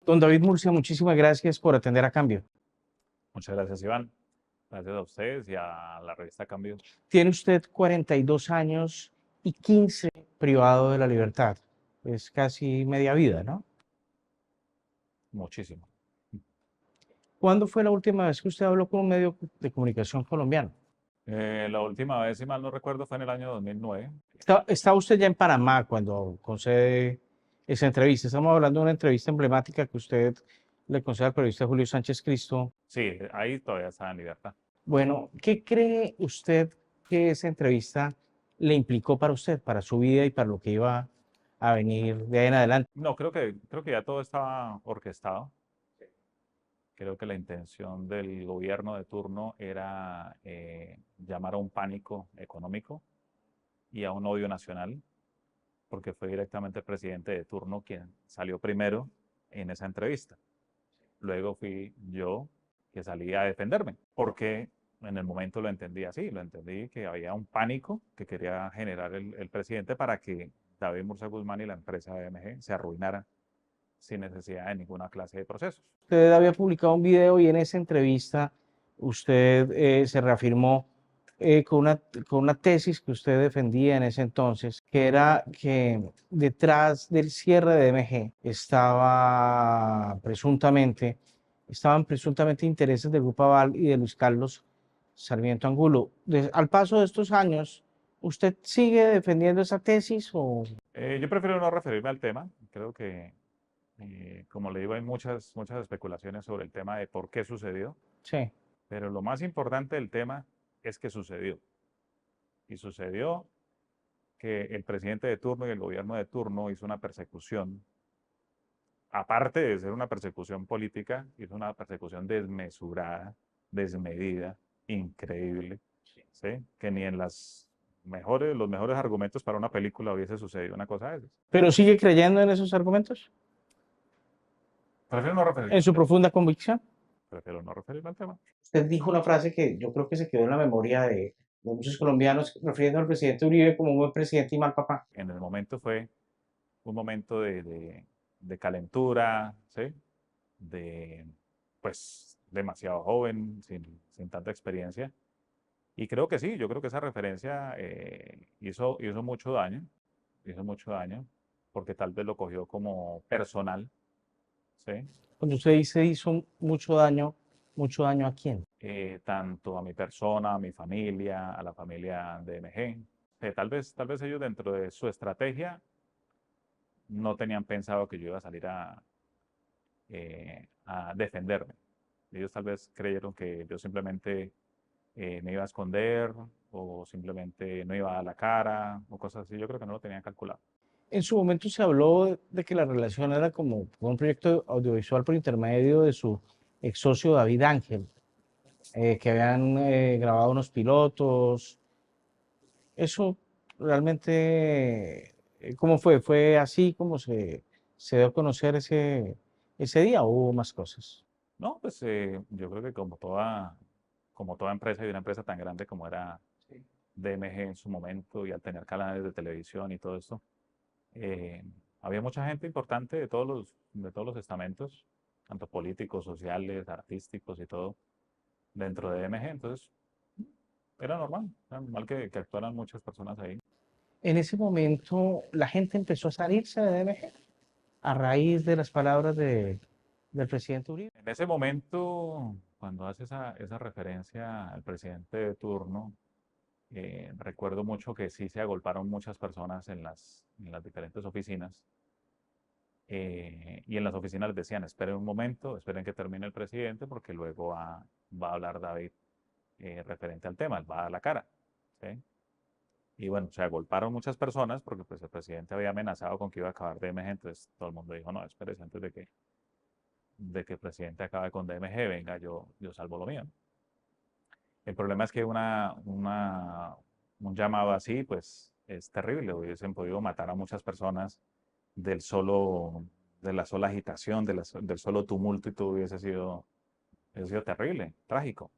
Don David Murcia, muchísimas gracias por atender a Cambio. Muchas gracias, Iván. Gracias a ustedes y a la revista Cambio. Tiene usted 42 años y 15 privado de la libertad. Es casi media vida, ¿no? Muchísimo. ¿Cuándo fue la última vez que usted habló con un medio de comunicación colombiano? La última vez, si mal no recuerdo, fue en el año 2009. Estaba usted ya en Panamá cuando concede esa entrevista. Estamos hablando de una entrevista emblemática que usted le concede al periodista Julio Sánchez Cristo. Sí, ahí todavía estaba en libertad. Bueno, ¿qué cree usted que esa entrevista le implicó para usted, para su vida y para lo que iba a venir de ahí en adelante? No, creo que ya todo estaba orquestado. Creo que la intención del gobierno de turno era llamar a un pánico económico y a un odio nacional, porque fue directamente el presidente de turno quien salió primero en esa entrevista. Luego fui yo que salí a defenderme, porque en el momento lo entendí así, lo entendí que había un pánico que quería generar el presidente para que David Murcia Guzmán y la empresa BMG se arruinaran sin necesidad de ninguna clase de procesos. Usted había publicado un video y en esa entrevista usted se reafirmó con una tesis que usted defendía en ese entonces, que era que detrás del cierre de MG estaban presuntamente intereses del Grupo Aval y de Luis Carlos Sarmiento Angulo. Al paso de estos años, ¿usted sigue defendiendo esa tesis o...? Yo prefiero no referirme al tema, creo que, como le digo, hay muchas especulaciones sobre el tema de por qué sucedió, Sí. pero lo más importante del tema es que sucedió. Y sucedió que el presidente de turno y el gobierno de turno hizo una persecución, aparte de ser una persecución política, hizo una persecución desmesurada, desmedida, increíble, ¿sí? Que ni en los mejores argumentos para una película hubiese sucedido una cosa de esas. ¿Pero sigue creyendo en esos argumentos? Prefiero no referirme ¿En al su tema. profunda convicción? Prefiero no referirme al tema. Usted dijo una frase que yo creo que se quedó en la memoria de muchos colombianos, refiriendo al presidente Uribe como un buen presidente y mal papá. En el momento fue un momento de calentura, ¿sí? De, pues, demasiado joven, sin tanta experiencia. Y creo que sí, yo creo que esa referencia hizo mucho daño, porque tal vez lo cogió como personal, ¿sí? Cuando usted dice hizo mucho daño ¿a quién? Tanto a mi persona, a mi familia, a la familia de MG. Tal vez ellos dentro de su estrategia no tenían pensado que yo iba a salir a defenderme. Ellos tal vez creyeron que yo simplemente me iba a esconder o simplemente no iba a dar la cara o cosas así. Yo creo que no lo tenían calculado. En su momento se habló de que la relación era como un proyecto audiovisual por intermedio de su ex socio David Ángel, que habían grabado unos pilotos. Eso realmente, ¿cómo fue? ¿Fue así como se dio a conocer ese día o hubo más cosas? No, pues yo creo que como toda empresa y una empresa tan grande como era DMG en su momento y al tener canales de televisión y todo esto, eh, había mucha gente importante de todos los estamentos, tanto políticos, sociales, artísticos y todo, dentro de DMG. Entonces, era normal que actuaran muchas personas ahí. En ese momento la gente empezó a salirse de DMG a raíz de las palabras del presidente Uribe. En ese momento, cuando hace esa referencia al presidente de turno, recuerdo mucho que sí se agolparon muchas personas en las diferentes oficinas. Y en las oficinas les decían, esperen un momento, esperen que termine el presidente, porque luego va a hablar David referente al tema, él va a dar la cara. ¿Sí? Y bueno, se agolparon muchas personas porque pues el presidente había amenazado con que iba a acabar DMG, entonces todo el mundo dijo, no, espérese antes de que el presidente acabe con DMG, venga, yo salvo lo mío. El problema es que un llamado así, pues es terrible, hubiesen podido matar a muchas personas del solo, de la sola agitación, del solo tumulto y todo hubiese sido terrible, trágico,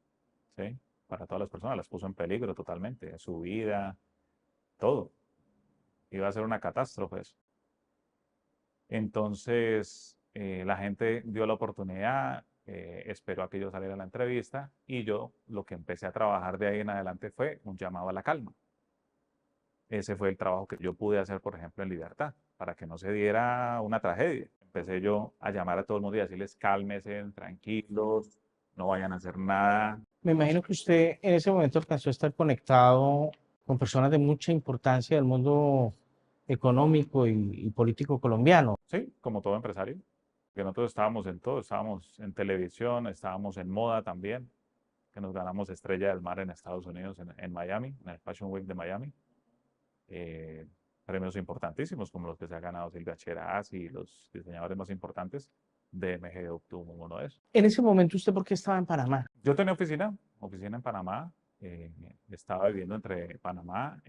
¿sí? Para todas las personas, las puso en peligro totalmente, su vida, todo. Iba a ser una catástrofe eso. Entonces, La gente dio la oportunidad, esperó a que yo saliera a la entrevista y yo lo que empecé a trabajar de ahí en adelante fue un llamado a la calma. Ese fue el trabajo que yo pude hacer, por ejemplo, en Libertad, para que no se diera una tragedia. Empecé yo a llamar a todo el mundo y a decirles, cálmense, tranquilos, no vayan a hacer nada. Me imagino que usted en ese momento alcanzó a estar conectado con personas de mucha importancia del mundo económico y político colombiano. Sí, como todo empresario, que nosotros estábamos en todo, estábamos en televisión, estábamos en moda también, que nos ganamos Estrella del Mar en Estados Unidos, en Miami, en el Fashion Week de Miami. eh, Premios importantísimos como los que se ha ganado Silvia Cheras y los diseñadores más importantes. DMG obtuvo uno de esos. En ese momento, ¿usted por qué estaba en Panamá? Yo tenía oficina en Panamá. Estaba viviendo entre Panamá,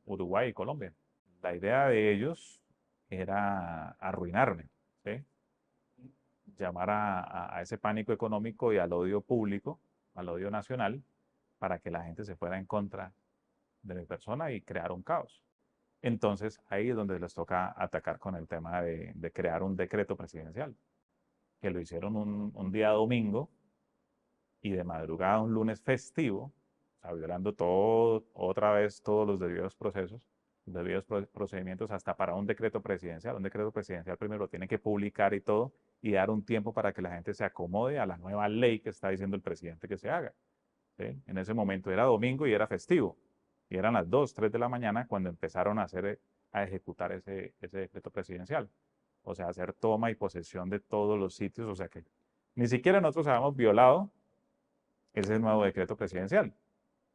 Uruguay y Colombia. La idea de ellos era arruinarme, ¿sí? Llamar a ese pánico económico y al odio público, al odio nacional, para que la gente se fuera en contra de mi persona y crear un caos. Entonces ahí es donde les toca atacar con el tema de crear un decreto presidencial, que lo hicieron un día domingo y de madrugada un lunes festivo, o sea, violando todo, otra vez todos los debidos procesos, los debidos procedimientos hasta para un decreto presidencial. Un decreto presidencial primero lo tiene que publicar y todo y dar un tiempo para que la gente se acomode a la nueva ley que está diciendo el presidente que se haga, ¿sí? En ese momento era domingo y era festivo. Y eran las 2, 3 de la mañana cuando empezaron a ejecutar ese decreto presidencial. O sea, hacer toma y posesión de todos los sitios. O sea que ni siquiera nosotros habíamos violado ese nuevo decreto presidencial,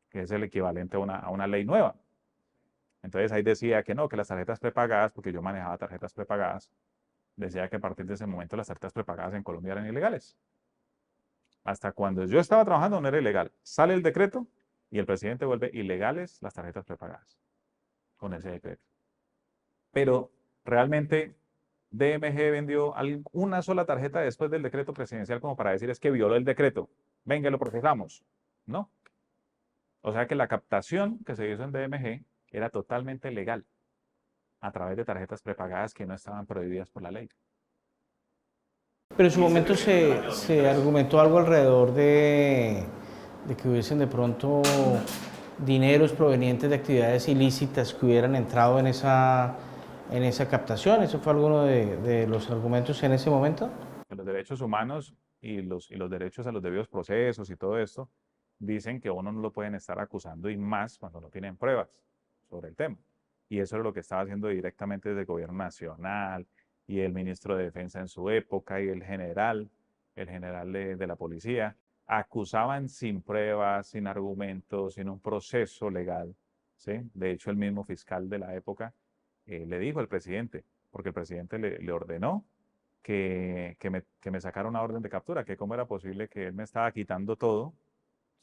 que es el equivalente a una ley nueva. Entonces ahí decía que no, que las tarjetas prepagadas, porque yo manejaba tarjetas prepagadas, decía que a partir de ese momento las tarjetas prepagadas en Colombia eran ilegales. Hasta cuando yo estaba trabajando no era ilegal. Sale el decreto y el presidente vuelve ilegales las tarjetas prepagadas con ese decreto. Pero realmente DMG vendió una sola tarjeta después del decreto presidencial como para decir es que violó el decreto. Venga, lo procesamos. No. O sea que la captación que se hizo en DMG era totalmente legal a través de tarjetas prepagadas que no estaban prohibidas por la ley. Pero en su momento se argumentó algo alrededor de que hubiesen de pronto dineros provenientes de actividades ilícitas que hubieran entrado en esa captación. ¿Eso fue alguno de los argumentos en ese momento? Los derechos humanos y los derechos a los debidos procesos y todo esto dicen que uno no lo pueden estar acusando y más cuando no tienen pruebas sobre el tema. Y eso es lo que estaba haciendo directamente desde el gobierno nacional y el ministro de Defensa en su época y el general de la policía, acusaban sin pruebas, sin argumentos, sin un proceso legal, ¿sí? De hecho, el mismo fiscal de la época le dijo al presidente, porque el presidente le ordenó que me sacara una orden de captura, que cómo era posible que él me estaba quitando todo,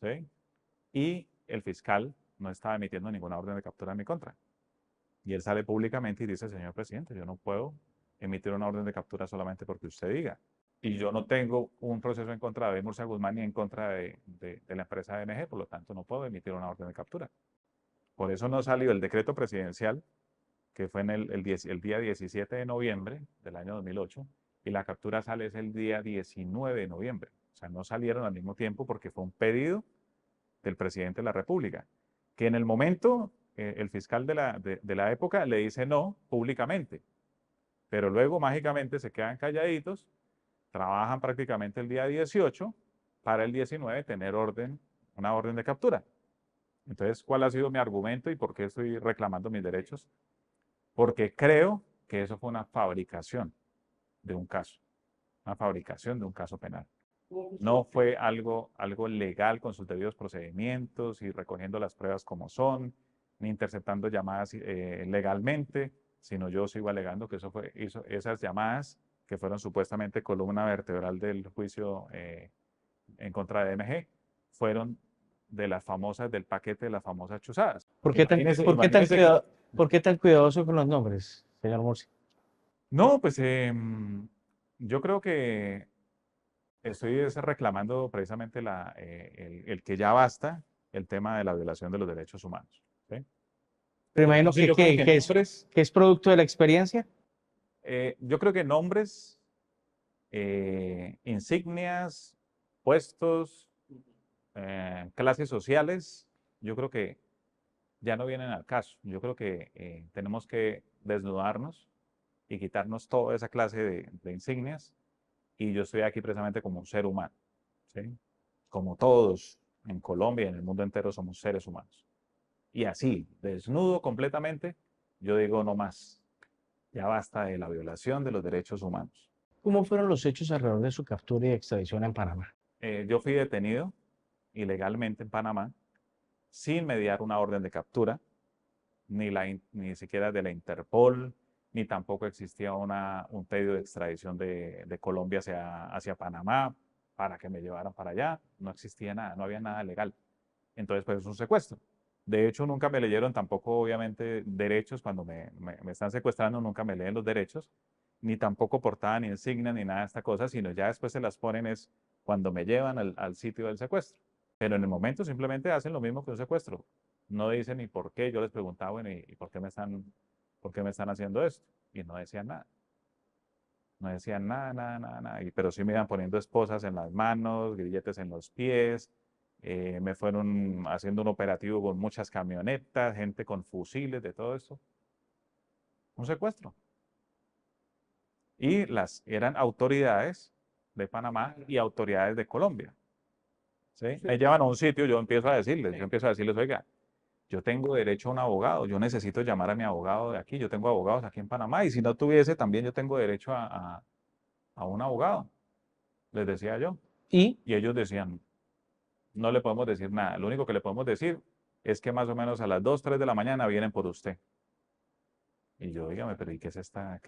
¿sí? Y el fiscal no estaba emitiendo ninguna orden de captura en mi contra. Y él sale públicamente y dice, señor presidente, yo no puedo emitir una orden de captura solamente porque usted diga. Y yo no tengo un proceso en contra de Murcia Guzmán ni en contra de la empresa DMG, por lo tanto no puedo emitir una orden de captura. Por eso no salió el decreto presidencial, que fue en el día 17 de noviembre del año 2008, y la captura sale es el día 19 de noviembre. O sea, no salieron al mismo tiempo porque fue un pedido del presidente de la República, que en el momento el fiscal de la época le dice no públicamente, pero luego mágicamente se quedan calladitos, trabajan prácticamente el día 18 para el 19 tener una orden de captura. Entonces, ¿cuál ha sido mi argumento y por qué estoy reclamando mis derechos? Porque creo que eso fue una fabricación de un caso, una fabricación de un caso penal. No fue algo legal con sus debidos procedimientos y recogiendo las pruebas como son, ni interceptando llamadas legalmente, sino yo sigo alegando que esas llamadas que fueron supuestamente columna vertebral del juicio en contra de DMG, fueron del paquete de las famosas chuzadas. ¿Por qué tan cuidadoso con los nombres, señor Murcia? No, pues yo creo que estoy reclamando precisamente el que ya basta el tema de la violación de los derechos humanos, ¿sí? Pero imagino Entonces, yo creo que que es producto de la experiencia. yo creo que nombres insignias, puestos, clases sociales, yo creo que ya no vienen al caso. Yo creo que tenemos que desnudarnos y quitarnos toda esa clase de insignias. Y yo estoy aquí precisamente como un ser humano, ¿sí? Como todos en Colombia y en el mundo entero somos seres humanos. Y así, desnudo completamente, yo digo no más. Ya basta de la violación de los derechos humanos. ¿Cómo fueron los hechos alrededor de su captura y extradición en Panamá? Yo fui detenido ilegalmente en Panamá sin mediar una orden de captura, ni siquiera de la Interpol, ni tampoco existía un pedido de extradición de Colombia hacia Panamá para que me llevaran para allá. No existía nada, no había nada legal. Entonces, pues es un secuestro. De hecho, nunca me leyeron tampoco, obviamente, derechos. Cuando me están secuestrando, nunca me leen los derechos, ni tampoco portada, ni insignia, ni nada de esta cosa, sino ya después se las ponen es cuando me llevan al sitio del secuestro. Pero en el momento simplemente hacen lo mismo que un secuestro. No dicen ni por qué. Yo les preguntaba, bueno, ¿y por qué me están haciendo esto? Y no decían nada. No decían nada, nada, nada, nada. Pero sí me iban poniendo esposas en las manos, grilletes en los pies. Me fueron haciendo un operativo con muchas camionetas, gente con fusiles, de todo esto. Un secuestro. Y eran autoridades de Panamá y autoridades de Colombia. ¿Sí? Me llevan a un sitio, yo empiezo a decirles, oiga, yo tengo derecho a un abogado, yo necesito llamar a mi abogado de aquí, yo tengo abogados aquí en Panamá, y si no tuviese, también yo tengo derecho a un abogado, les decía yo. Y Y ellos decían, no le podemos decir nada, lo único que le podemos decir es que más o menos a las 2, 3 de la mañana vienen por usted. Y yo, dígame, pero ¿y qué es esta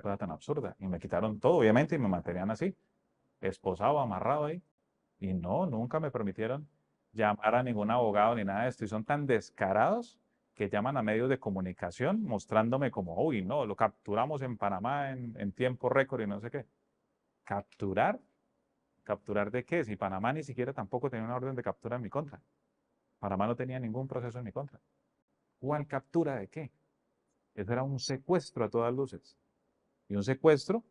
cosa tan absurda? Y me quitaron todo, obviamente, y me mantenían así, esposado, amarrado ahí. Y no, nunca me permitieron llamar a ningún abogado ni nada de esto. Y son tan descarados que llaman a medios de comunicación mostrándome como, uy, no, lo capturamos en Panamá en tiempo récord y no sé qué. ¿Capturar? ¿Capturar de qué? Si Panamá ni siquiera tampoco tenía una orden de captura en mi contra. Panamá no tenía ningún proceso en mi contra. ¿Cuál captura de qué? Eso era un secuestro a todas luces. Y un secuestro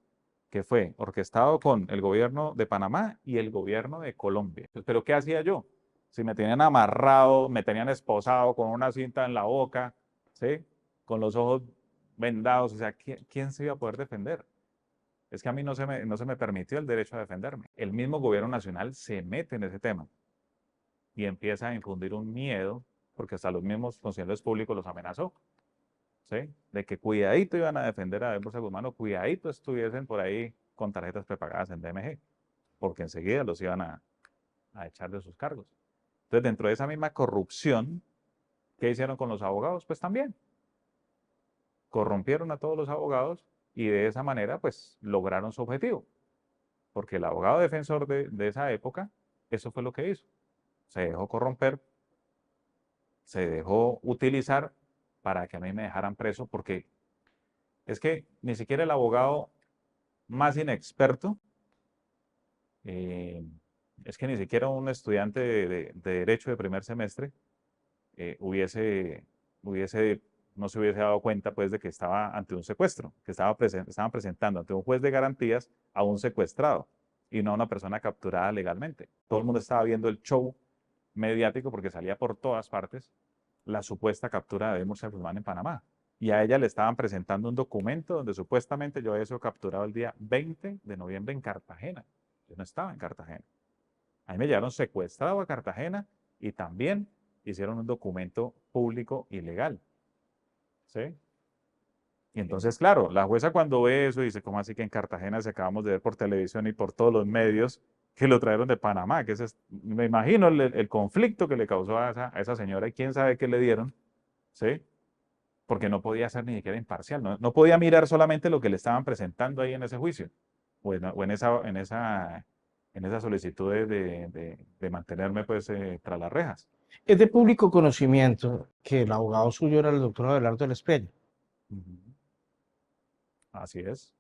que fue orquestado con el gobierno de Panamá y el gobierno de Colombia. Pero ¿qué hacía yo? Si me tenían amarrado, me tenían esposado con una cinta en la boca, ¿sí? Con los ojos vendados, o sea, ¿quién se iba a poder defender? Es que a mí no se me permitió el derecho a defenderme. El mismo gobierno nacional se mete en ese tema y empieza a infundir un miedo, porque hasta los mismos funcionarios públicos los amenazó, ¿sí? De que cuidadito iban a defender a Delfos Guzmán, o cuidadito estuviesen por ahí con tarjetas prepagadas en DMG, porque enseguida los iban a echar de sus cargos. Entonces, dentro de esa misma corrupción, ¿qué hicieron con los abogados? Pues también corrompieron a todos los abogados y de esa manera, pues, lograron su objetivo. Porque el abogado defensor de esa época, eso fue lo que hizo. Se dejó corromper, se dejó utilizar para que a mí me dejaran preso, porque es que ni siquiera el abogado más inexperto, eh, es que ni siquiera un estudiante de Derecho de primer semestre hubiese, no se hubiese dado cuenta pues de que estaba ante un secuestro, que estaban presentando ante un juez de garantías a un secuestrado y no a una persona capturada legalmente. Todo el mundo estaba viendo el show mediático porque salía por todas partes la supuesta captura de Murcia Guzmán en Panamá. Y a ella le estaban presentando un documento donde supuestamente yo había sido capturado el día 20 de noviembre en Cartagena. Yo no estaba en Cartagena. A mí me llevaron secuestrado a Cartagena y también hicieron un documento público ilegal. ¿Sí? Y entonces, claro, la jueza cuando ve eso dice, ¿cómo así que en Cartagena se acabamos de ver por televisión y por todos los medios que lo trajeron de Panamá? Me imagino el conflicto que le causó a esa señora y quién sabe qué le dieron, ¿sí? Porque no podía ser ni siquiera imparcial, no podía mirar solamente lo que le estaban presentando ahí en ese juicio o en esa solicitud de mantenerme pues tras las rejas. es de público conocimiento que el abogado suyo era el doctor Abelardo del Espriella. Ujú. Así es,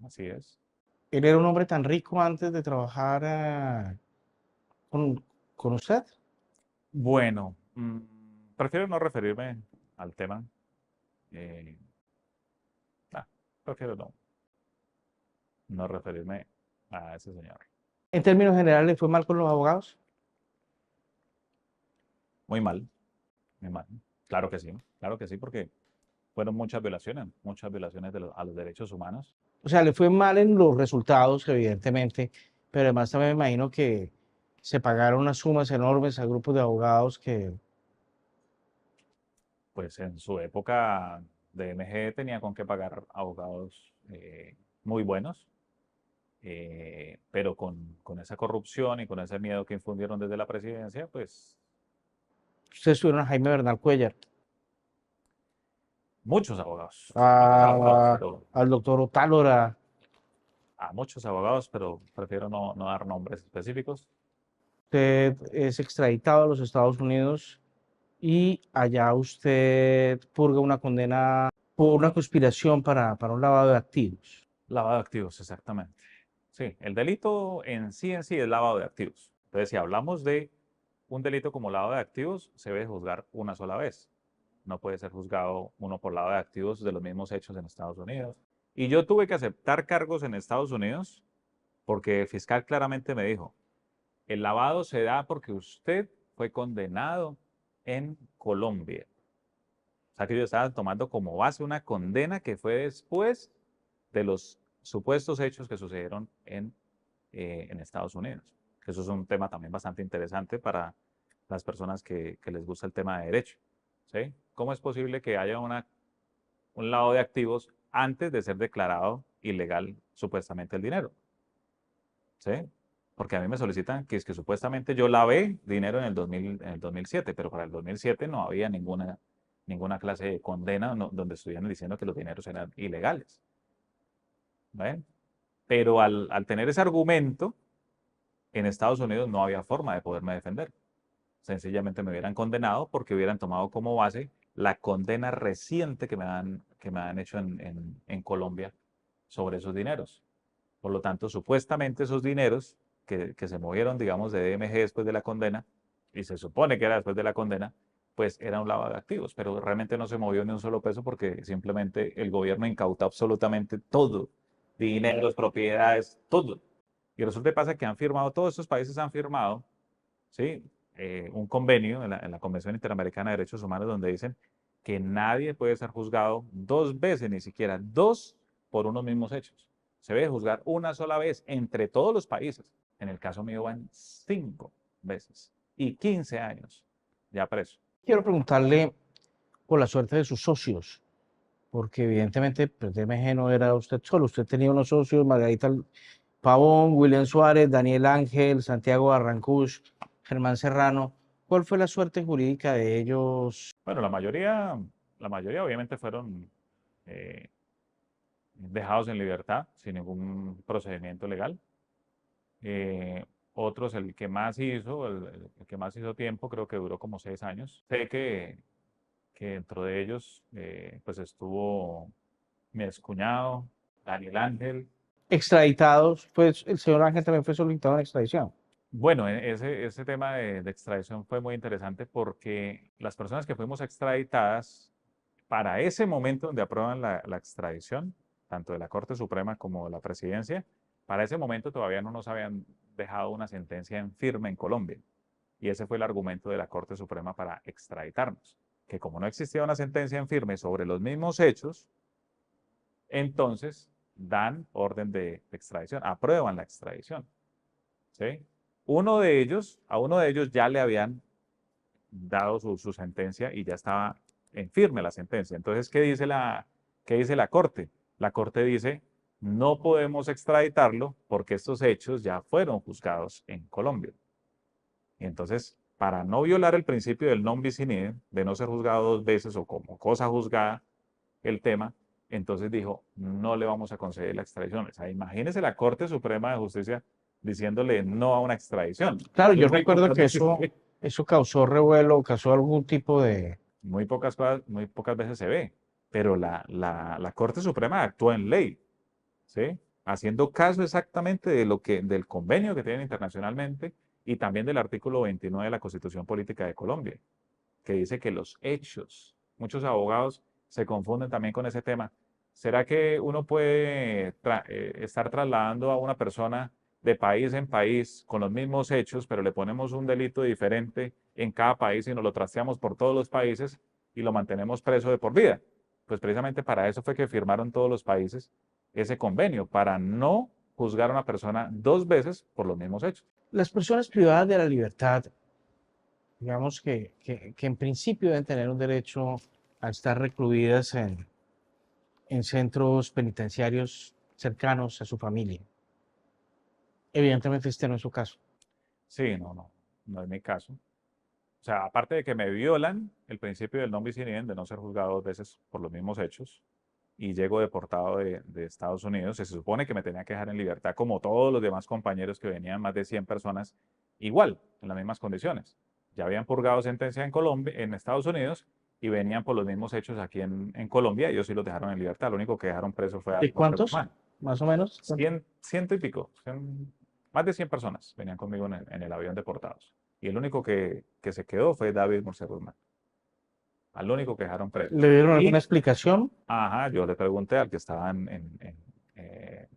así es. Él era un hombre tan rico antes de trabajar con, con usted. Bueno, prefiero no referirme al tema. eh, ah, prefiero no. no referirme a ese señor. En términos generales, ¿le fue mal con los abogados? Muy mal, muy mal. Claro que sí, porque fueron muchas violaciones a los derechos humanos. O sea, le fue mal en los resultados, evidentemente, pero además también me imagino que se pagaron unas sumas enormes a grupos de abogados que, Pues en su época DMG tenía con qué pagar abogados muy buenos, pero con esa corrupción y con ese miedo que infundieron desde la presidencia, pues ustedes tuvieron a Jaime Bernal Cuellar, muchos abogados, a- pero al doctor Otálora. a muchos abogados, pero prefiero no dar nombres específicos. Usted es extraditado a los Estados Unidos y allá usted purga una condena por una conspiración para un lavado de activos. Lavado de activos, exactamente. Sí, el delito en sí es lavado de activos. Entonces, si hablamos de un delito como lavado de activos, se debe juzgar una sola vez. No puede ser juzgado uno por lavado de activos de los mismos hechos en Estados Unidos. Y yo tuve que aceptar cargos en Estados Unidos porque el fiscal claramente me dijo, el lavado se da porque usted fue condenado en Colombia. O sea que yo estaba tomando como base una condena que fue después de los supuestos hechos que sucedieron en Estados Unidos. Eso es un tema también bastante interesante para las personas que les gusta el tema de derecho. ¿Sí? ¿Cómo es posible que haya un lavado de activos antes de ser declarado ilegal supuestamente el dinero? ¿Sí? Porque a mí me solicitan que es que supuestamente yo lavé dinero en el 2007, pero para el 2007 no había ninguna clase de condena donde estuvieran diciendo que los dineros eran ilegales. ¿Ven? Pero al tener ese argumento, en Estados Unidos no había forma de poderme defender. Sencillamente me hubieran condenado porque hubieran tomado como base la condena reciente que me han hecho en Colombia sobre esos dineros. Por lo tanto, supuestamente esos dineros que se movieron, digamos, de DMG después de la condena, y se supone que era después de la condena, pues era un lavado de activos, pero realmente no se movió ni un solo peso porque simplemente el gobierno incautó absolutamente todo, dineros, propiedades, todo. Y resulta que pasa que han firmado, todos estos países han firmado, ¿sí? Un convenio en la Convención Interamericana de Derechos Humanos donde dicen que nadie puede ser juzgado dos veces, ni siquiera dos, por unos mismos hechos. Se debe juzgar una sola vez entre todos los países. En el caso mío van 5 veces y 15 años ya preso. Quiero preguntarle por la suerte de sus socios, porque evidentemente pues, DMG no era usted solo, usted tenía unos socios, Margarita Pavón, William Suárez, Daniel Ángel, Santiago Barrancush, Germán Serrano. ¿Cuál fue la suerte jurídica de ellos? Bueno, la mayoría obviamente fueron eh, dejados en libertad sin ningún procedimiento legal. Eh, Otros, el que más hizo, el que más hizo tiempo, creo que duró como 6 años. Sé que dentro de ellos, pues estuvo mi excuñado, Daniel Ángel. Extraditados, pues el señor Ángel también fue solicitado en extradición. Bueno, ese tema de extradición fue muy interesante porque las personas que fuimos extraditadas, para ese momento donde aprueban la extradición, tanto de la Corte Suprema como de la Presidencia, para ese momento todavía no nos habían dejado una sentencia en firme en Colombia. Y ese fue el argumento de la Corte Suprema para extraditarnos, que como no existía una sentencia en firme sobre los mismos hechos, entonces dan orden de extradición, aprueban la extradición. ¿Sí? A uno de ellos ya le habían dado su sentencia y ya estaba en firme la sentencia. Entonces, qué dice la Corte? La Corte dice, no podemos extraditarlo porque estos hechos ya fueron juzgados en Colombia. Y entonces, para no violar el principio del non bis in idem, de no ser juzgado dos veces o como cosa juzgada el tema, entonces dijo, no le vamos a conceder la extradición. O sea, imagínese la Corte Suprema de Justicia diciéndole no a una extradición. Claro, yo recuerdo que eso causó revuelo, causó algún tipo de... Muy pocas veces se ve, pero la Corte Suprema actúa en ley, ¿sí? Haciendo caso exactamente del convenio que tienen internacionalmente y también del artículo 29 de la Constitución Política de Colombia, que dice que los hechos, muchos abogados se confunden también con ese tema. ¿Será que uno puede estar trasladando a una persona de país en país con los mismos hechos, pero le ponemos un delito diferente en cada país y nos lo trasteamos por todos los países y lo mantenemos preso de por vida? Pues precisamente para eso fue que firmaron todos los países ese convenio, para no juzgar a una persona dos veces por los mismos hechos. Las personas privadas de la libertad, digamos que en principio deben tener un derecho a estar recluidas en centros penitenciarios cercanos a su familia. Evidentemente este no es su caso. Sí, no es mi caso. O sea, aparte de que me violan el principio del non bis in idem, de no ser juzgado dos veces por los mismos hechos, y llego deportado de Estados Unidos, se supone que me tenía que dejar en libertad como todos los demás compañeros que venían, más de 100 personas, igual, en las mismas condiciones. Ya habían purgado sentencia en Colombia, en Estados Unidos, y venían por los mismos hechos aquí en Colombia, y ellos sí los dejaron en libertad. Lo único que dejaron preso fue a ¿De José cuántos? Guzmán. Más o menos. 100 y pico, más de 100 personas venían conmigo en el avión deportados. Y el único que se quedó fue David Morse Guzmán. Al único que dejaron preso. ¿Le dieron Y, alguna explicación? ajá, yo le pregunté al que estaba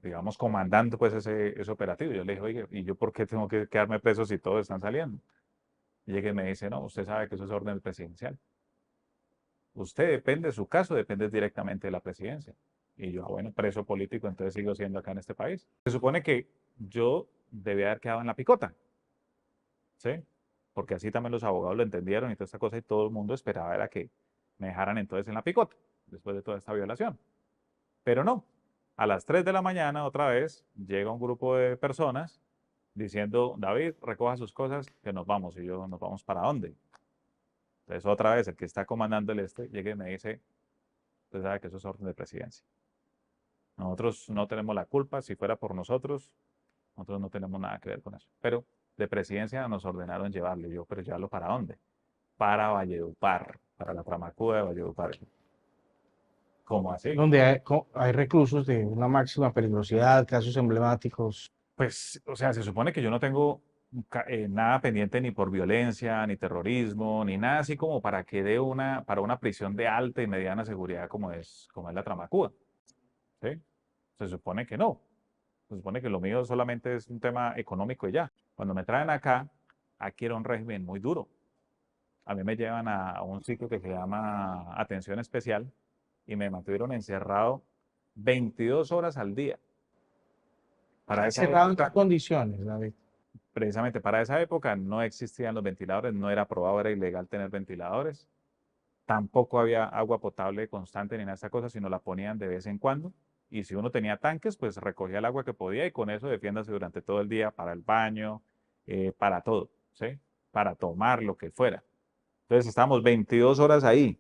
digamos, comandando pues ese operativo. Yo le dije, oye, ¿y yo por qué tengo que quedarme preso si todos están saliendo? Y llega y me dice, no, usted sabe que eso es orden presidencial. Usted depende, su caso depende directamente de la presidencia. Y yo, bueno, preso político, entonces sigo siendo acá en este país. Se supone que yo debía haber quedado en la picota, ¿sí? Porque así también los abogados lo entendieron y toda esta cosa, y todo el mundo esperaba era que me dejaran entonces en la picota, después de toda esta violación. Pero no, a las 3 de la mañana otra vez llega un grupo de personas diciendo, David, recoja sus cosas, que nos vamos. Y yo, ¿nos vamos para dónde? Entonces otra vez el que está comandando el llega y me dice, usted sabe que eso es orden de presidencia. Nosotros no tenemos la culpa, si fuera por nosotros no tenemos nada que ver con eso. Pero de presidencia nos ordenaron llevarlo. Yo, pero llevarlo ¿para dónde? Para Valledupar, para la Tramacuda de Valledupar. ¿Cómo así? Donde hay reclusos de una máxima peligrosidad, casos emblemáticos. Pues, o sea, se supone que yo no tengo nada pendiente ni por violencia, ni terrorismo, ni nada así como para que dé para una prisión de alta y mediana seguridad como es la Tramacuda. ¿Sí? Se supone que no. Se supone que lo mío solamente es un tema económico y ya. Cuando me traen acá, aquí era un régimen muy duro. A mí me llevan a un sitio que se llama Atención Especial y me mantuvieron encerrado 22 horas al día. Para esa ¿Cerrado en qué época, condiciones, David? precisamente para esa época no existían los ventiladores, no era aprobado, era ilegal tener ventiladores. Tampoco había agua potable constante ni nada de esa cosa, sino la ponían de vez en cuando. Y si uno tenía tanques, pues recogía el agua que podía y con eso defiéndase durante todo el día para el baño, para todo, ¿sí? Para tomar lo que fuera. Entonces estábamos 22 horas ahí.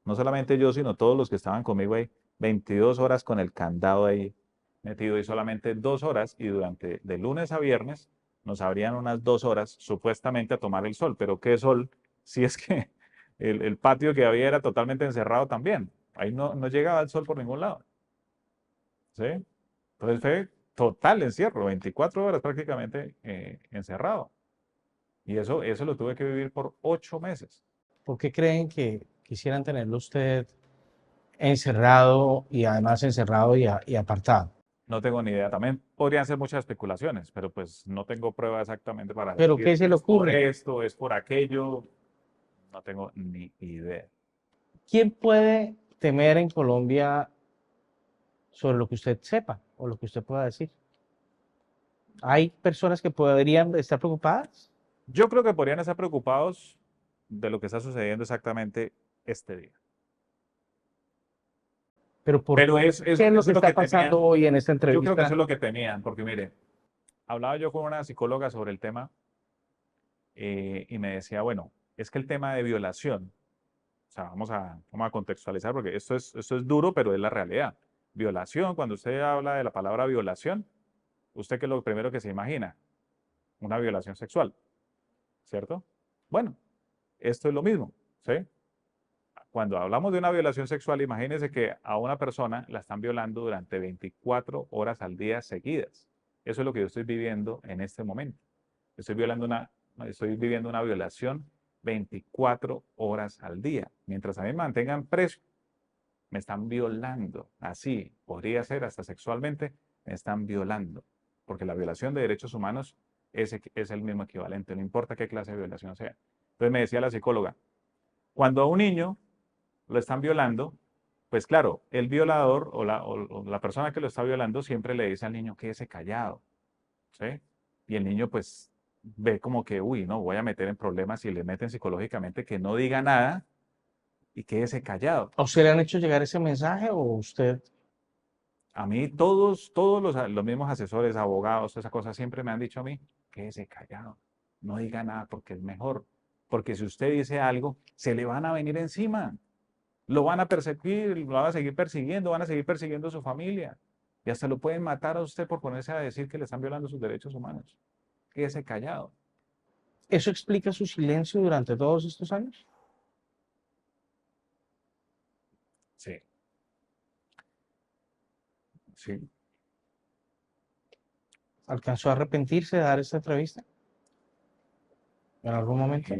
No solamente yo, sino todos los que estaban conmigo ahí. 22 horas con el candado ahí metido y solamente 2 horas. Y durante de lunes a viernes nos abrían unas 2 horas supuestamente a tomar el sol. Pero ¿qué sol? Si es que el patio que había era totalmente encerrado también. Ahí no llegaba el sol por ningún lado. ¿Sí? Entonces fue total encierro, 24 horas prácticamente encerrado. Y eso lo tuve que vivir por 8 meses. ¿Por qué creen que quisieran tenerlo usted encerrado y además encerrado y apartado? No tengo ni idea. También podrían ser muchas especulaciones, pero pues no tengo prueba exactamente para ¿Pero decir qué se le es por ocurre? esto, es por aquello. No tengo ni idea. ¿Quién puede temer en Colombia sobre lo que usted sepa o lo que usted pueda decir? ¿Hay personas que podrían estar preocupadas? Yo creo que podrían estar preocupados de lo que está sucediendo exactamente este día. Pero ¿por Pero qué es lo eso que es lo está que pasando tenían. hoy en esta Yo creo que eso entrevista? es lo que tenían, porque mire, hablaba yo con una psicóloga sobre el tema y me decía, bueno, es que el tema de violación, o sea, vamos a contextualizar porque esto es duro, pero es la realidad. Violación, cuando usted habla de la palabra violación, ¿usted qué es lo primero que se imagina? Una violación sexual, ¿cierto? Bueno, esto es lo mismo, ¿sí? Cuando hablamos de una violación sexual, imagínese que a una persona la están violando durante 24 horas al día seguidas. Eso es lo que yo estoy viviendo en este momento. Estoy viviendo una violación 24 horas al día. Mientras a mí me mantengan preso, me están violando, así, podría ser hasta sexualmente, me están violando, porque la violación de derechos humanos es el mismo equivalente, no importa qué clase de violación sea. Entonces me decía la psicóloga, cuando a un niño lo están violando, pues claro, el violador o la persona que lo está violando siempre le dice al niño quédese callado, ¿sí? Y el niño pues ve como que, uy, no, voy a meter en problemas y le meten psicológicamente que no diga nada y quédese callado. ¿A usted le han hecho llegar ese mensaje o usted? A mí todos los mismos asesores, abogados, esa cosa siempre me han dicho a mí, quédese callado, no diga nada porque es mejor. Porque si usted dice algo, se le van a venir encima, lo van a perseguir, lo van a seguir persiguiendo, van a seguir persiguiendo a su familia. Y hasta lo pueden matar a usted por ponerse a decir que le están violando sus derechos humanos. Quédese callado. ¿Eso explica su silencio durante todos estos años? Sí, sí. ¿Alcanzó a arrepentirse de dar esta entrevista en algún momento?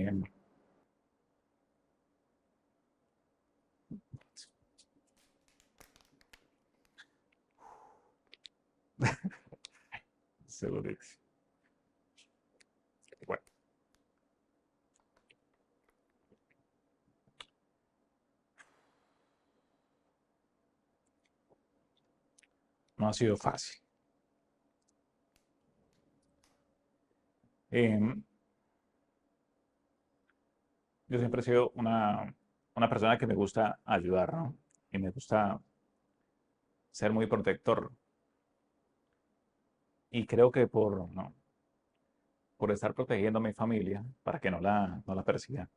Segurísimo. Bueno, no ha sido fácil. Em, yo siempre he sido una persona que me gusta ayudar, ¿no? Y me gusta ser muy protector. Y creo que ¿no? por estar protegiendo a mi familia para que no la persigan.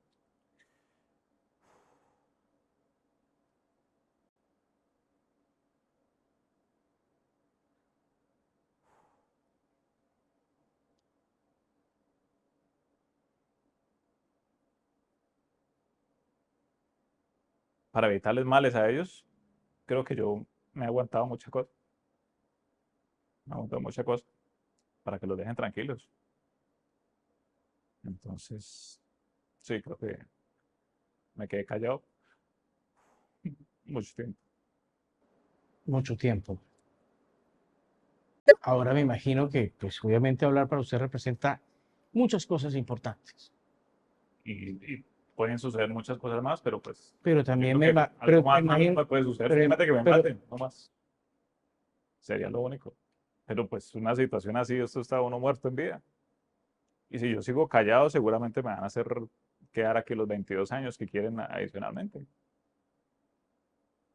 Para evitarles males a ellos, creo que yo me he aguantado muchas cosas. Me he aguantado muchas cosas para que los dejen tranquilos. Entonces, sí, creo que me quedé callado mucho tiempo. Mucho tiempo. Ahora me imagino que, pues obviamente hablar para usted representa muchas cosas importantes, Y pueden suceder muchas cosas más, pero pues pero yo también creo que algo pero me más malo imagino, me puede suceder. pero, Simplemente que me pero, maten, no más. Sería lo único. Pero pues una situación así, esto está uno muerto en vida. Y si yo sigo callado, seguramente me van a hacer quedar aquí los 22 años que quieren adicionalmente.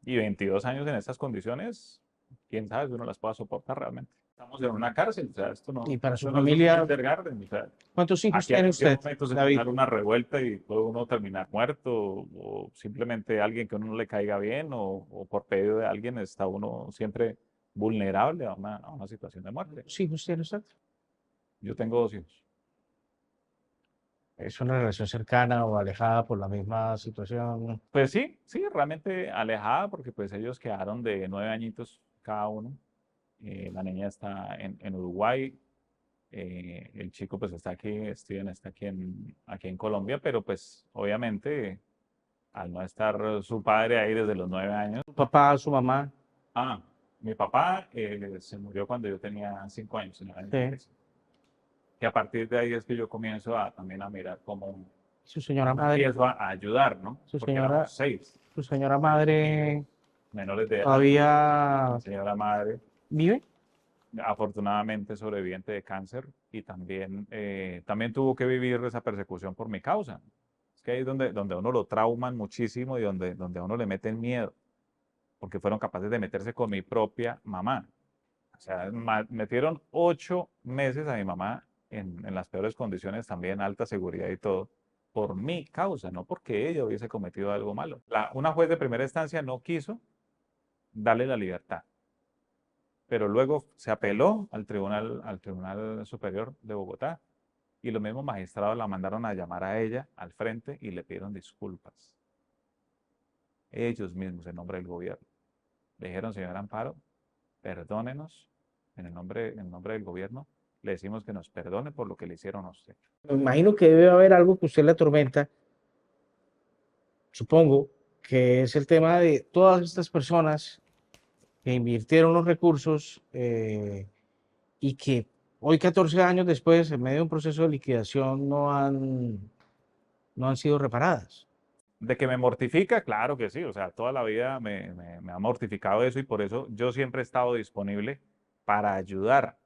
Y 22 años en estas condiciones, quién sabe si uno las pueda soportar realmente. Estamos en una cárcel, o sea, y para su esto no es un familia, kindergarten, o sea, ¿cuántos hijos aquí en tiene cualquier usted, momento se puede David? dar una revuelta y puede uno terminar muerto o simplemente alguien que a uno no le caiga bien o por pedido de alguien está uno siempre vulnerable a una situación de muerte. ¿Cuántos hijos tiene usted? Yo tengo 2 hijos. ¿Es una relación cercana o alejada por la misma situación? Pues sí, sí, realmente alejada porque pues ellos quedaron de 9 añitos cada uno. La niña está en Uruguay, el chico pues está aquí, Steven está aquí en Colombia, pero pues obviamente al no estar su padre ahí desde los 9 años. ¿Su papá, su mamá? Ah, mi papá se murió cuando yo tenía 5 años, en el año Sí. 95. Que a partir de ahí es que yo comienzo también a mirar cómo ¿Su señora madre? empiezo a ayudar, ¿no? ¿Su Porque éramos señora, 6 su señora madre menores de edad. todavía Mi señora madre, vive? afortunadamente sobreviviente de cáncer y también tuvo que vivir esa persecución por mi causa. Es que ahí es donde a uno lo trauman muchísimo y donde a uno le meten miedo, porque fueron capaces de meterse con mi propia mamá. O sea, metieron 8 meses a mi mamá en las peores condiciones, también alta seguridad y todo, por mi causa, no porque ella hubiese cometido algo malo. Una juez de primera instancia no quiso darle la libertad, pero luego se apeló al Tribunal Superior de Bogotá y los mismos magistrados la mandaron a llamar a ella al frente y le pidieron disculpas. Ellos mismos, en nombre del gobierno. Le dijeron, señor Amparo, perdónenos en nombre del gobierno. Le decimos que nos perdone por lo que le hicieron a usted. Me imagino que debe haber algo que usted le atormenta, supongo, que es el tema de todas estas personas que invirtieron los recursos y que hoy, 14 años después, en medio de un proceso de liquidación, no han sido reparadas. De que me mortifica, claro que sí, o sea, toda la vida me ha mortificado eso y por eso yo siempre he estado disponible para ayudar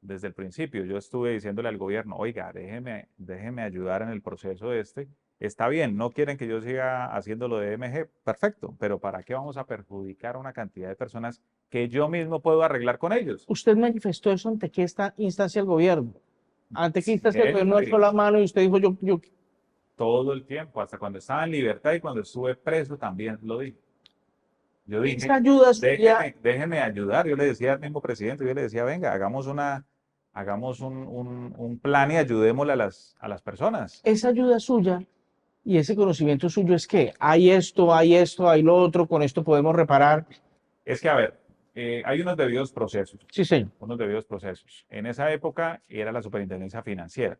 desde el principio. Yo estuve diciéndole al gobierno, oiga, déjeme ayudar en el proceso este. Está bien, no quieren que yo siga haciendo lo de MG, perfecto, pero ¿para qué vamos a perjudicar a una cantidad de personas que yo mismo puedo arreglar con ellos? ¿Usted manifestó eso ante qué instancia el gobierno? ¿Ante qué instancia el gobierno alzó Siempre, la mano y usted dijo, yo todo el tiempo, hasta cuando estaba en libertad y cuando estuve preso también lo dije. Yo esa dije, ayuda suya, déjeme ayudar. Yo le decía al mismo presidente, yo le decía, venga, hagamos un plan y ayudémosle a las personas. esa ayuda suya y ese conocimiento suyo es que hay esto, hay lo otro, con esto podemos reparar. Es que, a ver, hay unos debidos procesos, Sí, señor. unos debidos procesos. En esa época era la superintendencia financiera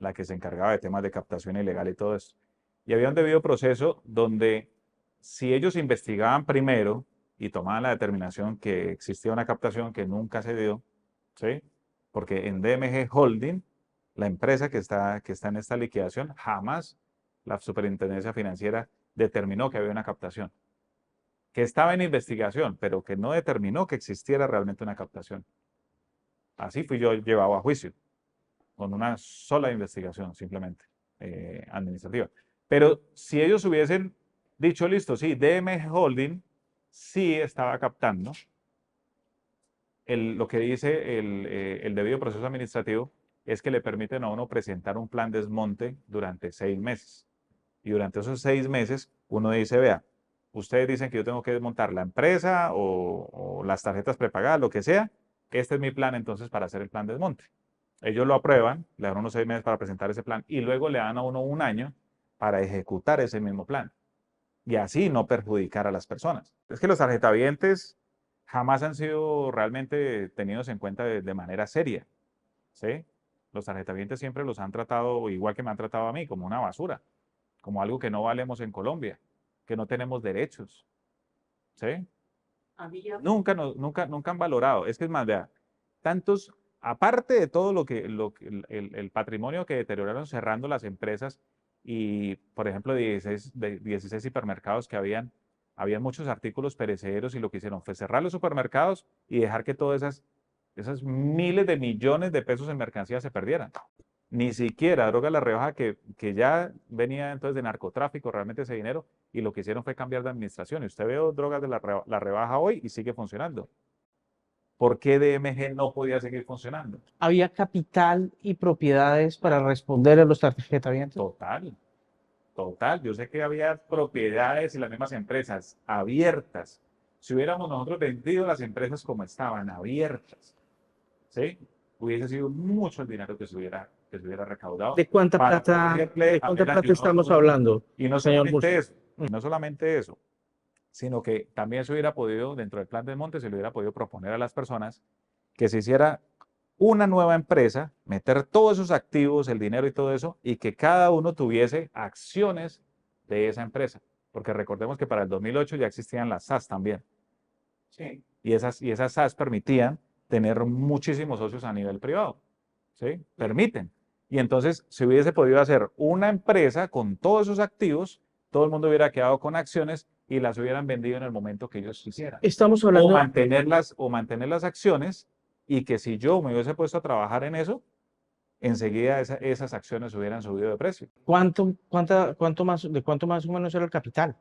la que se encargaba de temas de captación ilegal y todo eso. Y había un debido proceso donde si ellos investigaban primero y tomaban la determinación que existía una captación que nunca se dio, ¿sí? Porque en DMG Holding, la empresa que está en esta liquidación, jamás la superintendencia financiera determinó que había una captación, que estaba en investigación, pero que no determinó que existiera realmente una captación. Así fui yo llevado a juicio, con una sola investigación simplemente administrativa. Pero si ellos hubiesen dicho, listo, sí, DMG Holding sí estaba captando, lo que dice el debido proceso administrativo es que le permiten a uno presentar un plan de desmonte durante 6 meses. Y durante esos 6 meses uno dice, vea, ustedes dicen que yo tengo que desmontar la empresa o las tarjetas prepagadas, lo que sea. Este es mi plan entonces para hacer el plan de desmonte. Ellos lo aprueban, le dan unos 6 meses para presentar ese plan y luego le dan a uno un año para ejecutar ese mismo plan y así no perjudicar a las personas. Es que los tarjetavientes jamás han sido realmente tenidos en cuenta de manera seria, ¿sí? Los tarjetavientes siempre los han tratado igual que me han tratado a mí, como una basura, como algo que no valemos en Colombia, que no tenemos derechos, ¿sí? Nunca han valorado. Es que es más, vea, tantos, aparte de todo el patrimonio que deterioraron cerrando las empresas y, por ejemplo, de 16 hipermercados que habían muchos artículos perecederos y lo que hicieron fue cerrar los supermercados y dejar que todas esas miles de millones de pesos en mercancía se perdieran. Ni siquiera Drogas La Rebaja, que ya venía entonces de narcotráfico realmente ese dinero, y lo que hicieron fue cambiar de administración. Y usted ve Drogas de la Rebaja hoy y sigue funcionando. ¿Por qué DMG no podía seguir funcionando? Había capital y propiedades para responder a los tarjetavientes. Total, total. Yo sé que había propiedades y las mismas empresas abiertas. Si hubiéramos nosotros vendido las empresas como estaban, abiertas, ¿sí? Hubiese sido mucho el dinero que se hubiera recaudado ¿De cuánta para plata, poderle de cuánta haber plata ayudado a estamos todo el mundo. hablando, Y no señor solamente Murcia? eso, y no solamente eso, sino que también se hubiera podido, dentro del plan del monte, se le hubiera podido proponer a las personas que se hiciera una nueva empresa, meter todos esos activos, el dinero y todo eso, y que cada uno tuviese acciones de esa empresa. Porque recordemos que para el 2008 ya existían las SAS también. Sí. Y esas SAS permitían tener muchísimos socios a nivel privado. ¿Sí? Permiten. Y entonces, si hubiese podido hacer una empresa con todos esos activos, todo el mundo hubiera quedado con acciones y las hubieran vendido en el momento que ellos quisieran. Estamos O hablando, mantener las acciones y que si yo me hubiese puesto a trabajar en eso, enseguida esas acciones hubieran subido de precio. ¿de cuánto más o menos era el capital?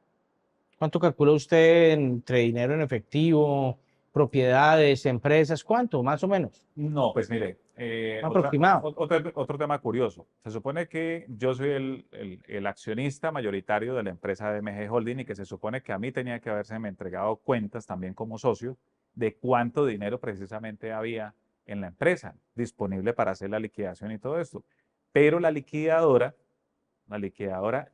¿Cuánto calcula usted entre dinero en efectivo, propiedades, empresas? ¿Cuánto, más o menos? No, pues mire, Aproximado. otro tema curioso. Se supone que yo soy el accionista mayoritario de la empresa de MG Holding y que se supone que a mí tenía que haberse me entregado cuentas también como socio de cuánto dinero precisamente había en la empresa disponible para hacer la liquidación y todo esto. Pero la liquidadora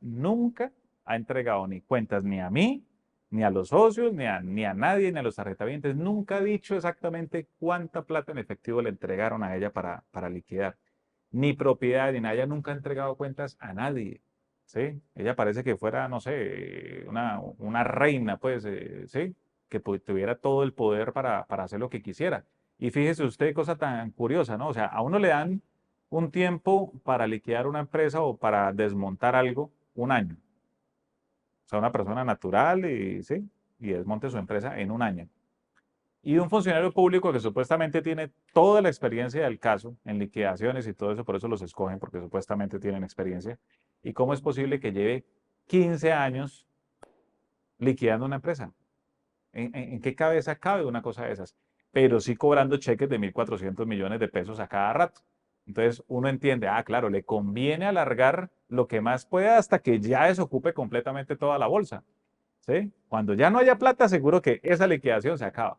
nunca ha entregado ni cuentas ni a mí, ni a los socios, ni a nadie, ni a los tarjetavientes. Nunca ha dicho exactamente cuánta plata en efectivo le entregaron a ella para liquidar. Ni propiedad, ni nada. Ella nunca ha entregado cuentas a nadie. ¿sí? Ella parece que fuera, no sé, una reina, pues, ¿sí? Que tuviera todo el poder para hacer lo que quisiera. Y fíjese usted, cosa tan curiosa, ¿no? O sea, a uno le dan un tiempo para liquidar una empresa o para desmontar algo, 1 año. O sea, una persona natural y, ¿sí? Y desmonte su empresa en 1 año. Y un funcionario público que supuestamente tiene toda la experiencia del caso en liquidaciones y todo eso, por eso los escogen, porque supuestamente tienen experiencia. ¿Y cómo es posible que lleve 15 años liquidando una empresa? ¿En qué cabeza cabe una cosa de esas? Pero sí cobrando cheques de 1.400 millones de pesos a cada rato. Entonces uno entiende, claro, le conviene alargar lo que más pueda hasta que ya desocupe completamente toda la bolsa. ¿Sí? Cuando ya no haya plata, seguro que esa liquidación se acaba.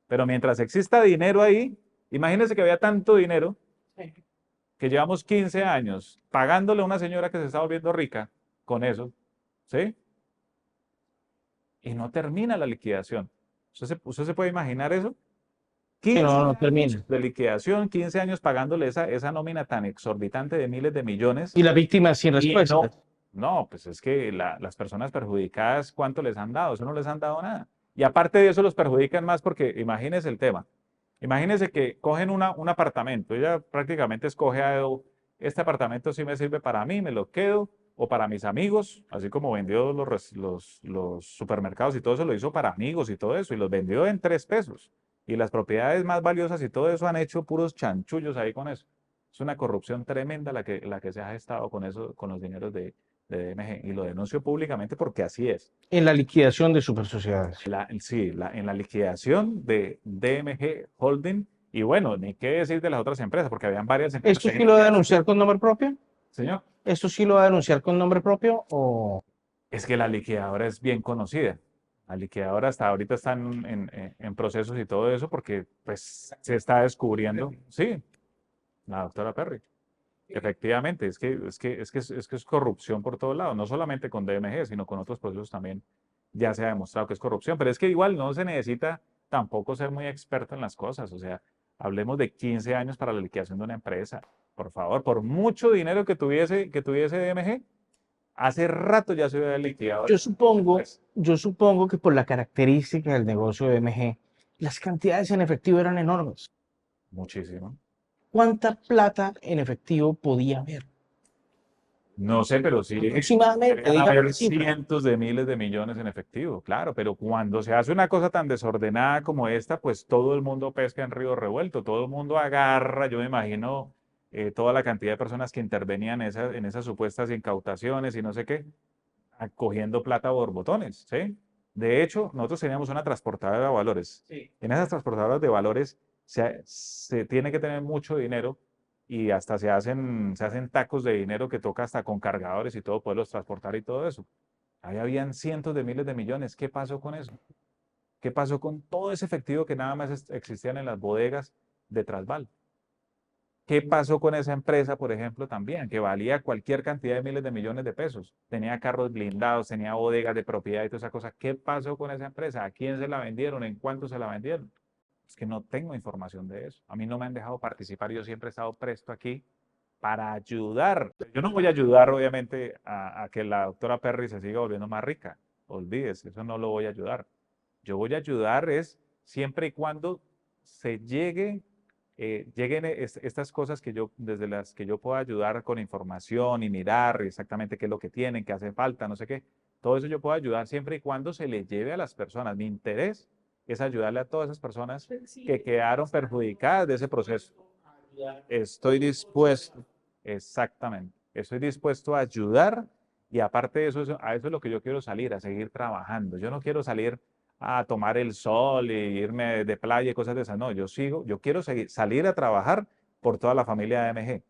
Pero mientras exista dinero ahí, imagínense que había tanto dinero que llevamos 15 años pagándole a una señora que se está volviendo rica con eso, ¿sí? Y no termina la liquidación. ¿Usted se puede imaginar eso? Que 15 no años termina. de liquidación, 15 años pagándole esa nómina tan exorbitante de miles de millones Y la víctima sin y respuesta. no, pues es que las personas perjudicadas, ¿cuánto les han dado? Eso no les han dado nada. Y aparte de eso los perjudican más porque imagínese el tema. Imagínese que cogen un apartamento, ella prácticamente escoge a dedo, este apartamento sí me sirve para mí, me lo quedo, o para mis amigos, así como vendió los supermercados y todo eso, lo hizo para amigos y todo eso, y los vendió en 3 pesos. Y las propiedades más valiosas y todo eso han hecho puros chanchullos ahí con eso. Es una corrupción tremenda la que se ha gestado con eso, con los dineros de DMG. Y lo denuncio públicamente porque así es. En la liquidación de super sociedades. Sí, en la liquidación de DMG Holding, y bueno, ni qué decir de las otras empresas, porque habían varias empresas. ¿Esto sí lo va a denunciar con nombre propio? Señor, ¿Esto sí lo va a denunciar con nombre propio o es que la liquidadora es bien conocida. La liquidadora hasta ahorita está en procesos y todo eso porque pues se está descubriendo. Sí, la doctora Perry. Efectivamente, es que es corrupción por todos lados, no solamente con DMG, sino con otros procesos también ya se ha demostrado que es corrupción, pero es que igual no se necesita tampoco ser muy experto en las cosas, o sea, hablemos de 15 años para la liquidación de una empresa, por favor, por mucho dinero que tuviese DMG, hace rato ya se hubiera liquidado. yo supongo que por la característica del negocio de MG, las cantidades en efectivo eran enormes. Muchísimo. ¿Cuánta plata en efectivo podía haber? No sé, pero sí Aproximadamente, deberían dígame haber la cifra. cientos de miles de millones en efectivo, claro, pero cuando se hace una cosa tan desordenada como esta, pues todo el mundo pesca en río revuelto, todo el mundo agarra, yo me imagino toda la cantidad de personas que intervenían en esas supuestas incautaciones y no sé qué, cogiendo plata a borbotones, ¿sí? De hecho, nosotros teníamos una transportadora de valores. Sí. En esas transportadoras de valores se tiene que tener mucho dinero y hasta se hacen tacos de dinero que toca hasta con cargadores y todo, poderlos transportar y todo eso. Ahí habían cientos de miles de millones. ¿Qué pasó con eso? ¿Qué pasó con todo ese efectivo que nada más existían en las bodegas de Trasval? ¿Qué pasó con esa empresa, por ejemplo, también, que valía cualquier cantidad de miles de millones de pesos? Tenía carros blindados, tenía bodegas de propiedad y toda esa cosa. ¿Qué pasó con esa empresa? ¿A quién se la vendieron? ¿En cuánto se la vendieron? Es que no tengo información de eso. A mí no me han dejado participar. Yo siempre he estado presto aquí para ayudar. Yo no voy a ayudar, obviamente, a que la doctora Perry se siga volviendo más rica. Olvídese, eso no lo voy a ayudar. Yo voy a ayudar es siempre y cuando se lleguen estas cosas desde las que yo pueda ayudar con información y mirar exactamente qué es lo que tienen, qué hace falta, no sé qué. Todo eso yo puedo ayudar siempre y cuando se le lleve a las personas. Mi interés es ayudarle a todas esas personas que quedaron perjudicadas de ese proceso. Estoy dispuesto, exactamente, estoy dispuesto a ayudar y aparte de eso, a eso es lo que yo quiero salir, a seguir trabajando. Yo no quiero salir a tomar el sol y irme de playa y cosas de esas. No, yo quiero salir a trabajar por toda la familia de AMG.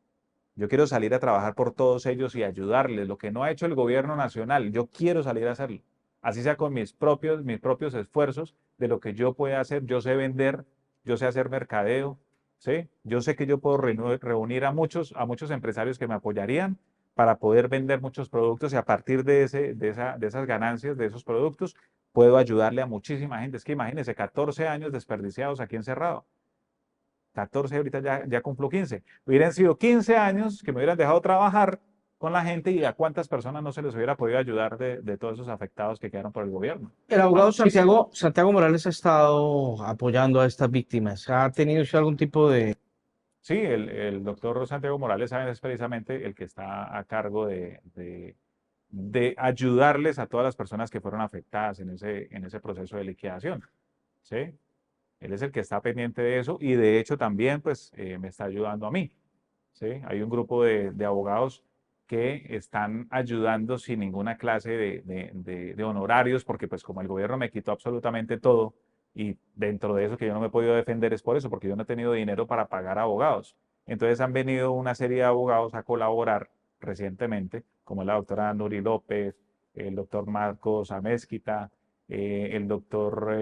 Yo quiero salir a trabajar por todos ellos y ayudarles. Lo que no ha hecho el gobierno nacional, yo quiero salir a hacerlo. Así sea con mis propios esfuerzos de lo que yo pueda hacer. Yo sé vender, yo sé hacer mercadeo, ¿sí? Yo sé que yo puedo reunir a muchos empresarios que me apoyarían para poder vender muchos productos y a partir de esas ganancias de esos productos puedo ayudarle a muchísima gente. Es que imagínense, 14 años desperdiciados aquí encerrado. 14, ahorita ya cumplo 15. Hubieran sido 15 años que me hubieran dejado trabajar con la gente y a cuántas personas no se les hubiera podido ayudar de todos esos afectados que quedaron por el gobierno. El abogado Santiago Morales ha estado apoyando a estas víctimas. ¿Ha tenido usted algún tipo de... Sí, el doctor Santiago Morales Sáenz es precisamente el que está a cargo de ayudarles a todas las personas que fueron afectadas en ese proceso de liquidación, ¿sí? Él es el que está pendiente de eso y de hecho también pues me está ayudando a mí, ¿sí? Hay un grupo de abogados que están ayudando sin ninguna clase de honorarios porque pues como el gobierno me quitó absolutamente todo y dentro de eso que yo no me he podido defender es por eso, porque yo no he tenido dinero para pagar abogados. Entonces han venido una serie de abogados a colaborar recientemente, como la doctora Nuri López, el doctor Marcos Amezquita, el doctor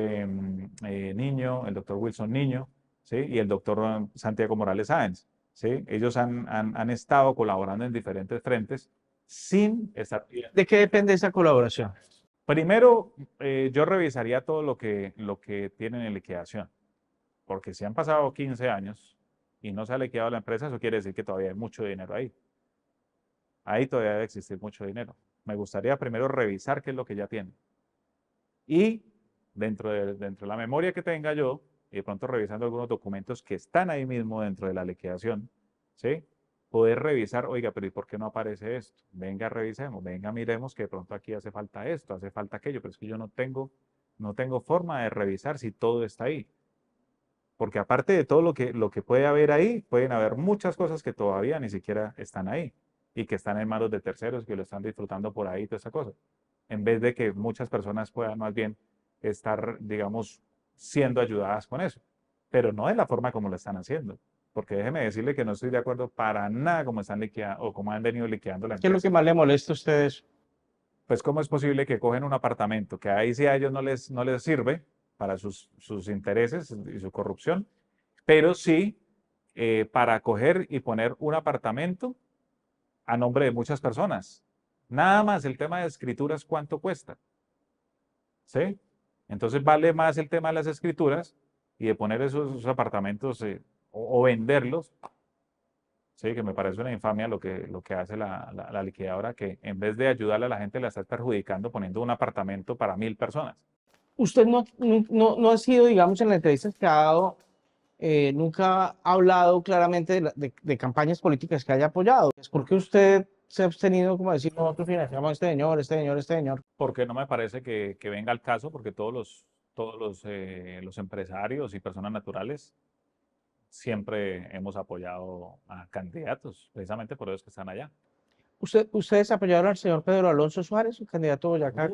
Niño, el doctor Wilson Niño, ¿sí? Y el doctor Santiago Morales Sáenz, ¿sí? Ellos han estado colaborando en diferentes frentes sin estar pidiendo. ¿De qué depende esa colaboración? Primero, yo revisaría todo lo que tienen en liquidación, porque si han pasado 15 años y no se ha liquidado la empresa, eso quiere decir que todavía hay mucho dinero ahí. Ahí todavía debe existir mucho dinero. Me gustaría primero revisar qué es lo que ya tienen. Y dentro de la memoria que tenga yo, y de pronto revisando algunos documentos que están ahí mismo dentro de la liquidación, ¿sí? Poder revisar, oiga, pero ¿y por qué no aparece esto? Venga, revisemos, venga, miremos que de pronto aquí hace falta esto, hace falta aquello, pero es que yo no tengo forma de revisar si todo está ahí. Porque aparte de todo lo que puede haber ahí, pueden haber muchas cosas que todavía ni siquiera están ahí y que están en manos de terceros que lo están disfrutando por ahí, toda esa cosa. En vez de que muchas personas puedan más bien estar, digamos, siendo ayudadas con eso. Pero no de la forma como lo están haciendo. Porque déjeme decirle que no estoy de acuerdo para nada como están liquidando o como han venido liquidando la ¿Qué es lo empresa. que más le molesta a ustedes? Pues cómo es posible que cogen un apartamento que ahí sí a ellos no les sirve para sus intereses y su corrupción, pero sí para coger y poner un apartamento a nombre de muchas personas. Nada más el tema de escrituras, ¿cuánto cuesta? ¿Sí? Entonces vale más el tema de las escrituras y de poner esos apartamentos o venderlos, ¿sí? Que me parece una infamia lo que hace la liquidadora, que en vez de ayudarle a la gente la está perjudicando poniendo un apartamento para 1000 personas. Usted no ha sido, digamos, en las entrevistas que ha dado, nunca ha hablado claramente de campañas políticas que haya apoyado. ¿Por qué usted se ha abstenido como decir, nosotros financiamos a este señor, este señor, este señor? Porque no me parece que venga al caso, porque los empresarios y personas naturales siempre hemos apoyado a candidatos, precisamente por eso que están allá. ¿Ustedes apoyaron al señor Pedro Alonso Suárez, su candidato a Boyacá?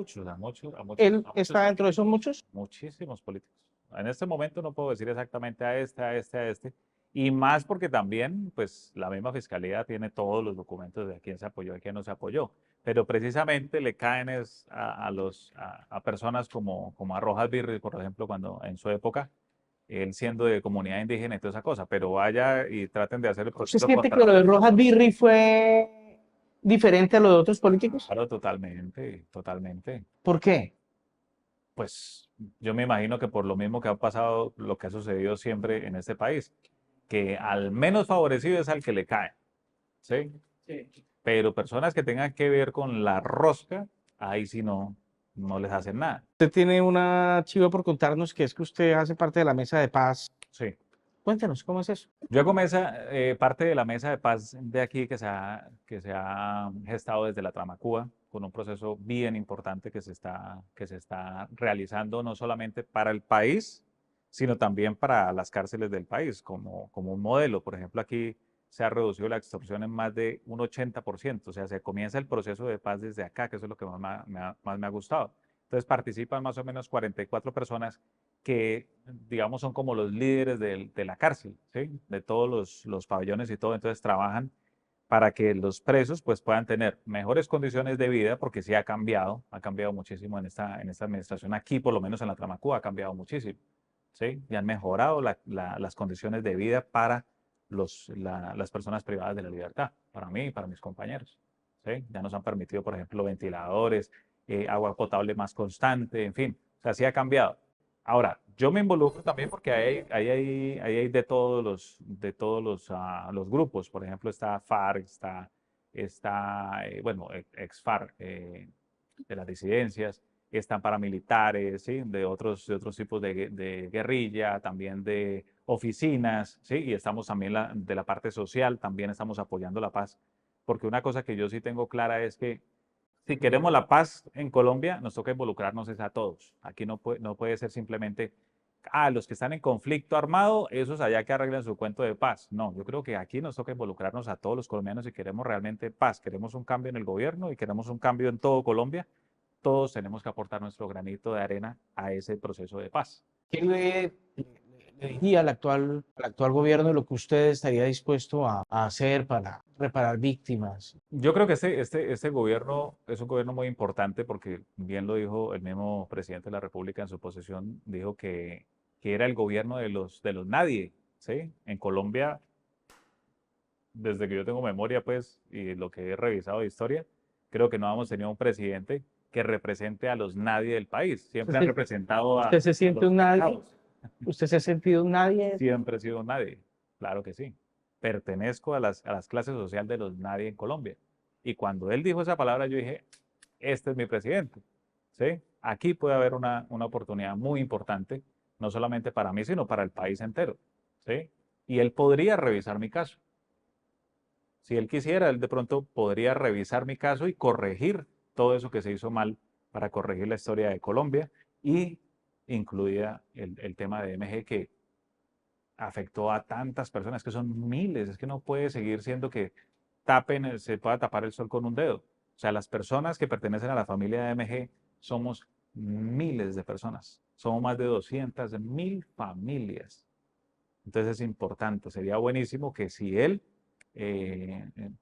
¿Él está dentro de esos muchos? Muchísimos políticos. En este momento no puedo decir exactamente a este, a este, a este. Y más porque también, pues, la misma fiscalía tiene todos los documentos de a quién se apoyó y a quién no se apoyó. Pero precisamente le caen a personas como a Rojas Virri, por ejemplo, cuando en su época, él siendo de comunidad indígena y toda esa cosa, pero vaya y traten de hacer el ¿Usted proceso siente que contra. lo de Rojas Birri fue diferente a lo de otros políticos? Claro, totalmente, totalmente. ¿Por qué? Pues yo me imagino que por lo mismo que ha pasado, lo que ha sucedido siempre en este país, que al menos favorecido es al que le cae, ¿sí? Sí. Pero personas que tengan que ver con la rosca, ahí sí no les hacen nada. Usted tiene una chiva por contarnos que es que usted hace parte de la mesa de paz. Sí. Cuéntenos, ¿cómo es eso? Yo comencé parte de la mesa de paz de aquí que se ha gestado desde la Tramacúa, con un proceso bien importante que se está realizando no solamente para el país, sino también para las cárceles del país, como un modelo. Por ejemplo, aquí se ha reducido la extorsión en más de un 80%, o sea, se comienza el proceso de paz desde acá, que eso es lo que más me ha gustado. Entonces participan más o menos 44 personas que, digamos, son como los líderes de la cárcel, ¿sí? De todos los pabellones y todo. Entonces trabajan para que los presos pues, puedan tener mejores condiciones de vida, porque sí ha cambiado muchísimo en esta administración. Aquí, por lo menos en la Tramacúa, ha cambiado muchísimo, ¿sí? Y han mejorado las condiciones de vida para las personas privadas de la libertad, para mí y para mis compañeros, ¿sí? Ya nos han permitido, por ejemplo, ventiladores, agua potable más constante, en fin, o sea, sí ha cambiado. Ahora, yo me involucro también porque ahí hay de todos los grupos. Por ejemplo, está FARC, está está, bueno, ex-FARC, de las disidencias, están paramilitares, ¿sí? De otros tipos de guerrilla, también de oficinas, ¿sí? Y estamos también de la parte social, también estamos apoyando la paz, porque una cosa que yo sí tengo clara es que si queremos la paz en Colombia, nos toca involucrarnos a todos. Aquí no puede ser simplemente, los que están en conflicto armado, esos allá que arreglen su cuento de paz. No, yo creo que aquí nos toca involucrarnos a todos los colombianos si queremos realmente paz, queremos un cambio en el gobierno y queremos un cambio en todo Colombia. Todos tenemos que aportar nuestro granito de arena a ese proceso de paz. ¿Qué le diría al actual gobierno lo que usted estaría dispuesto a hacer para reparar víctimas? Yo creo que este gobierno es un gobierno muy importante porque, bien lo dijo el mismo presidente de la República en su posesión, dijo que era el gobierno de los nadie, ¿sí? En Colombia, desde que yo tengo memoria, pues, y lo que he revisado de historia, creo que no hemos tenido un presidente que represente a los nadie del país. Siempre han ¿Usted, representado a usted se siente los un nadie? pecados. ¿Usted se ha sentido un nadie? Siempre he sido un nadie, claro que sí. Pertenezco a las clases sociales de los nadie en Colombia. Y cuando él dijo esa palabra, yo dije, este es mi presidente, ¿sí? Aquí puede haber una oportunidad muy importante, no solamente para mí, sino para el país entero, ¿sí? Y él podría revisar mi caso. Si él quisiera, él de pronto podría revisar mi caso y corregir todo eso que se hizo mal para corregir la historia de Colombia y incluida el tema de MG que afectó a tantas personas, que son miles, es que no puede seguir siendo que se pueda tapar el sol con un dedo. O sea, las personas que pertenecen a la familia de MG somos miles de personas, somos más de 200.000 familias. Entonces es importante, sería buenísimo que si él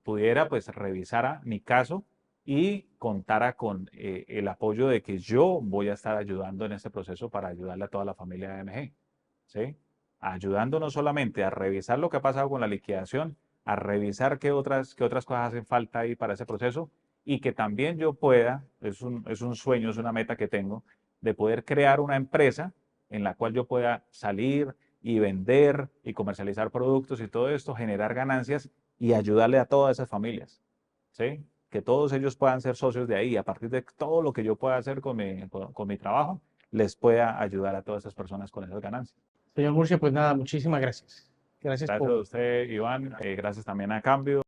pudiera, pues revisara mi caso y contara con el apoyo de que yo voy a estar ayudando en este proceso para ayudarle a toda la familia de MG, ¿sí? Ayudando no solamente a revisar lo que ha pasado con la liquidación, a revisar qué otras cosas hacen falta ahí para ese proceso y que también yo pueda, es un sueño, es una meta que tengo, de poder crear una empresa en la cual yo pueda salir y vender y comercializar productos y todo esto, generar ganancias y ayudarle a todas esas familias, ¿sí? Que todos ellos puedan ser socios de ahí. A partir de todo lo que yo pueda hacer con mi trabajo, les pueda ayudar a todas esas personas con esas ganancias. Señor Murcia, pues nada, muchísimas gracias. Gracias Gracias a por usted, Iván. Gracias también a Cambio.